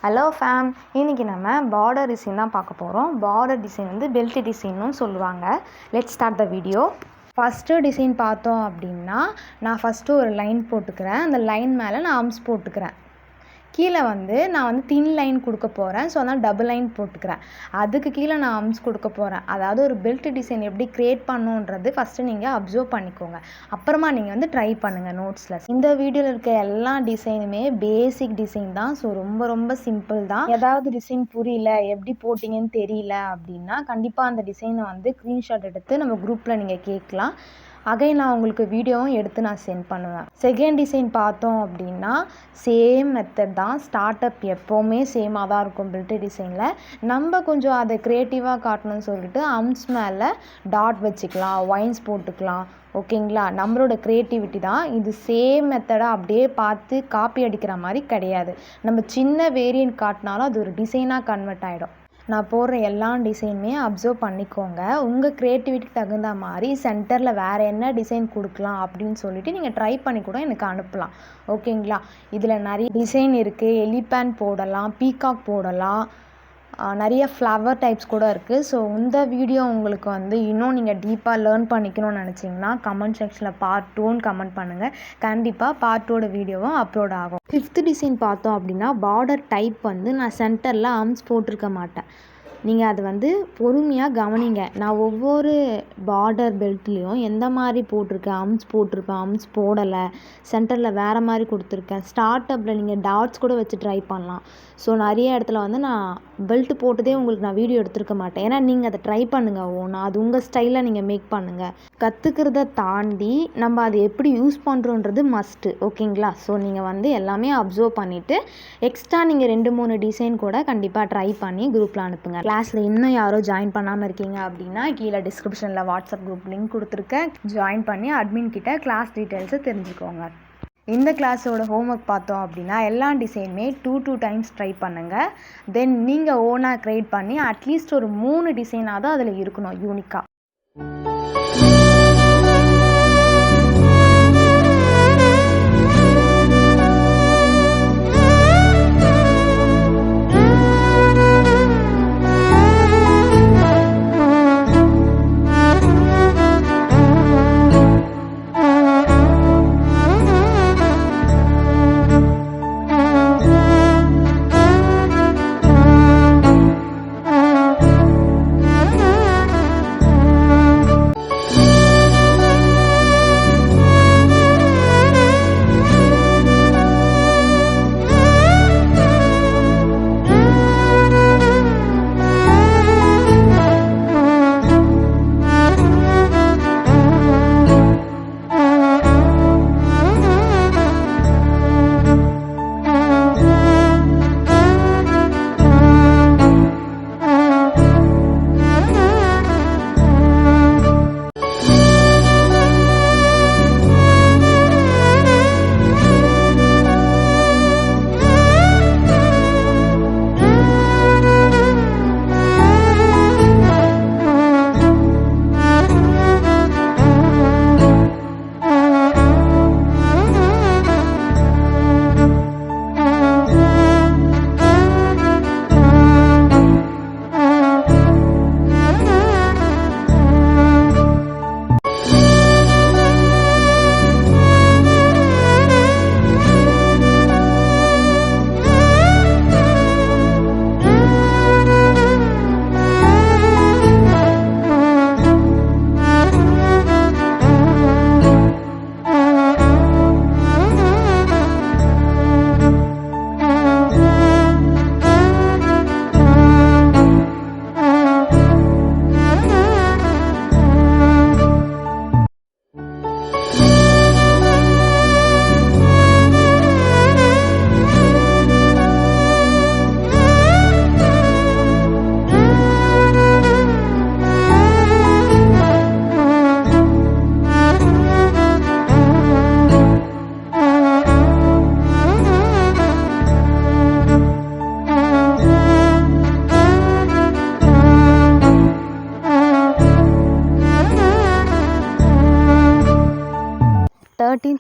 Hello fame, இன்றைக்கி நம்ம border design தான் பார்க்க போகிறோம். பார்டர் டிசைன் வந்து பெல்ட் டிசைன்னு சொல்லுவாங்க. Let's start the video. First design பார்த்தோம் அப்படின்னா, நான் ஃபஸ்ட்டு ஒரு லைன் போட்டுக்கிறேன். அந்த லைன் மேலே நான் ஆர்ம்ஸ் போட்டுக்கிறேன். கீழே வந்து நான் வந்து தின் லைன் கொடுக்க போகிறேன். ஸோ அதனால் டபுள் லைன் போட்டுக்கிறேன். அதுக்கு கீழே நான் ஆர்ம்ஸ் கொடுக்க போகிறேன். அதாவது ஒரு பெல்ட் டிசைன் எப்படி க்ரியேட் பண்ணுன்றது ஃபஸ்ட்டு நீங்கள் அப்சர்வ் பண்ணிக்கோங்க. அப்புறமா நீங்கள் வந்து ட்ரை பண்ணுங்கள் நோட்ஸில். இந்த வீடியோவில் இருக்க எல்லா டிசைனுமே பேசிக் டிசைன் தான். ஸோ ரொம்ப ரொம்ப சிம்பிள் தான். ஏதாவது டிசைன் புரியல, எப்படி போட்டிங்கன்னு தெரியல அப்படின்னா கண்டிப்பாக அந்த டிசைனை வந்து ஸ்க்ரீன்ஷாட் எடுத்து நம்ம குரூப்பில் நீங்கள் கேட்கலாம். அகைன் நான் உங்களுக்கு வீடியோவும் எடுத்து நான் சென்ட் பண்ணுவேன். செகண்ட் டிசைன் பார்த்தோம் அப்படின்னா சேம் மெத்தட் தான். ஸ்டார்ட் அப் எப்போவுமே சேமாக தான் இருக்கும் பெல்ட் டிசைனில். நம்ம கொஞ்சம் அதை க்ரியேட்டிவாக காட்டணும்னு சொல்லிட்டு ஆர்ம்ஸ் மேலே டாட் வச்சுக்கலாம், ஒயின்ஸ் போட்டுக்கலாம். ஓகேங்களா, நம்மளோட க்ரியேட்டிவிட்டி தான் இது. சேம் மெத்தடாக அப்படியே பார்த்து காப்பி அடிக்கிற மாதிரி கிடையாது. நம்ம சின்ன வேரியன்ட் காட்டினாலும் அது ஒரு டிசைனாக கன்வெர்ட் ஆகிடும். நான் போடுற எல்லா டிசைனுமே அப்சர்வ் பண்ணிக்கோங்க. உங்கள் க்ரியேட்டிவிட்டிக்கு தகுந்த மாதிரி சென்டரில் வேறு என்ன டிசைன் கொடுக்கலாம் அப்படின்னு சொல்லிட்டு நீங்கள் ட்ரை பண்ணி கூட எனக்கு அனுப்பலாம். ஓகேங்களா, இதில் நிறைய டிசைன் இருக்குது. எலிபேண்ட் போடலாம், பீகாக் போடலாம், நிறைய ஃப்ளவர் டைப்ஸ் கூட இருக்குது. ஸோ இந்த வீடியோ உங்களுக்கு வந்து இன்னும் நீங்கள் டீப்பாக லேர்ன் பண்ணிக்கணும்னு நினச்சிங்கன்னா கமெண்ட் செக்ஷனில் பார்ட் 2ன்னு கமெண்ட் பண்ணுங்கள். கண்டிப்பாக பார்ட் 2ஓட வீடியோவும் அப்லோட் ஆகும். ஃபிஃப்த் டிசைன் பார்த்தோம் அப்படின்னா பார்டர் டைப் வந்து நான் சென்டரில் ஆர்ம்ஸ் போட்டிருக்க மாட்டேன். நீங்கள் அது வந்து பொறுமையாக கவனிங்க. நான் ஒவ்வொரு பார்டர் பெல்ட்லேயும் எந்த மாதிரி போட்டிருக்கேன், ஆர்ம்ஸ் போட்டிருப்பேன், ஆர்ம்ஸ் போடலை, சென்டரில் வேறு மாதிரி கொடுத்துருக்கேன். ஸ்டார்ட் அப்பில் நீங்கள் டாட்ஸ் கூட வச்சு ட்ரை பண்ணலாம். ஸோ நிறைய இடத்துல வந்து நான் பெல்ட் போட்டதே உங்களுக்கு நான் வீடியோ எடுத்துருக்க மாட்டேன். ஏன்னா நீங்கள் அதை ட்ரை பண்ணுங்கள். அது உங்கள் ஸ்டைலில் நீங்கள் மேக் பண்ணுங்கள். கற்றுக்கிறத தாண்டி நம்ம அதை எப்படி யூஸ் பண்ணுறோன்றது மஸ்ட்டு. ஓகேங்களா, ஸோ நீங்கள் வந்து எல்லாமே அப்சர்வ் பண்ணிவிட்டு எக்ஸ்ட்ரா நீங்கள் 2-3 டிசைன் கூட கண்டிப்பாக ட்ரை பண்ணி குரூப்பில் அனுப்புங்க. கிளாஸில் இன்னும் யாரோ ஜாயின் பண்ணாமல் இருக்கீங்க அப்படின்னா கீழே டிஸ்கிரிப்ஷனில் வாட்ஸ்அப் குரூப் லிங்க் கொடுத்துருக்கேன். ஜாயின் பண்ணி அட்மின் கிட்ட கிளாஸ் டீட்டெயில்ஸை தெரிஞ்சுக்கோங்க. இந்த கிளாஸோட ஹோம்ஒர்க் பார்த்தோம் அப்படின்னா எல்லா டிசைனுமே 2 டைம்ஸ் ட்ரை பண்ணுங்கள். தென் நீங்கள் ஓனாக க்ரியேட் பண்ணி அட்லீஸ்ட் ஒரு 3 டிசைனாவது அதில் இருக்கணும் யூனிக்காக.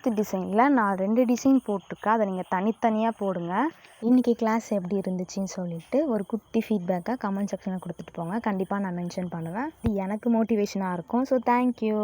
9th டிசைனில் நான் 2 டிசைன் போட்டிருக்கேன். அதை நீங்கள் தனித்தனியாக போடுங்க. இன்றைக்கி கிளாஸ் எப்படி இருந்துச்சுன்னு சொல்லிவிட்டு ஒரு குட்டி ஃபீட்பேக்காக கமெண்ட் செக்ஷனில் கொடுத்துட்டு போங்க. கண்டிப்பாக நான் மென்ஷன் பண்ணுவேன். இது எனக்கு மோட்டிவேஷனாக இருக்கும். So thank you.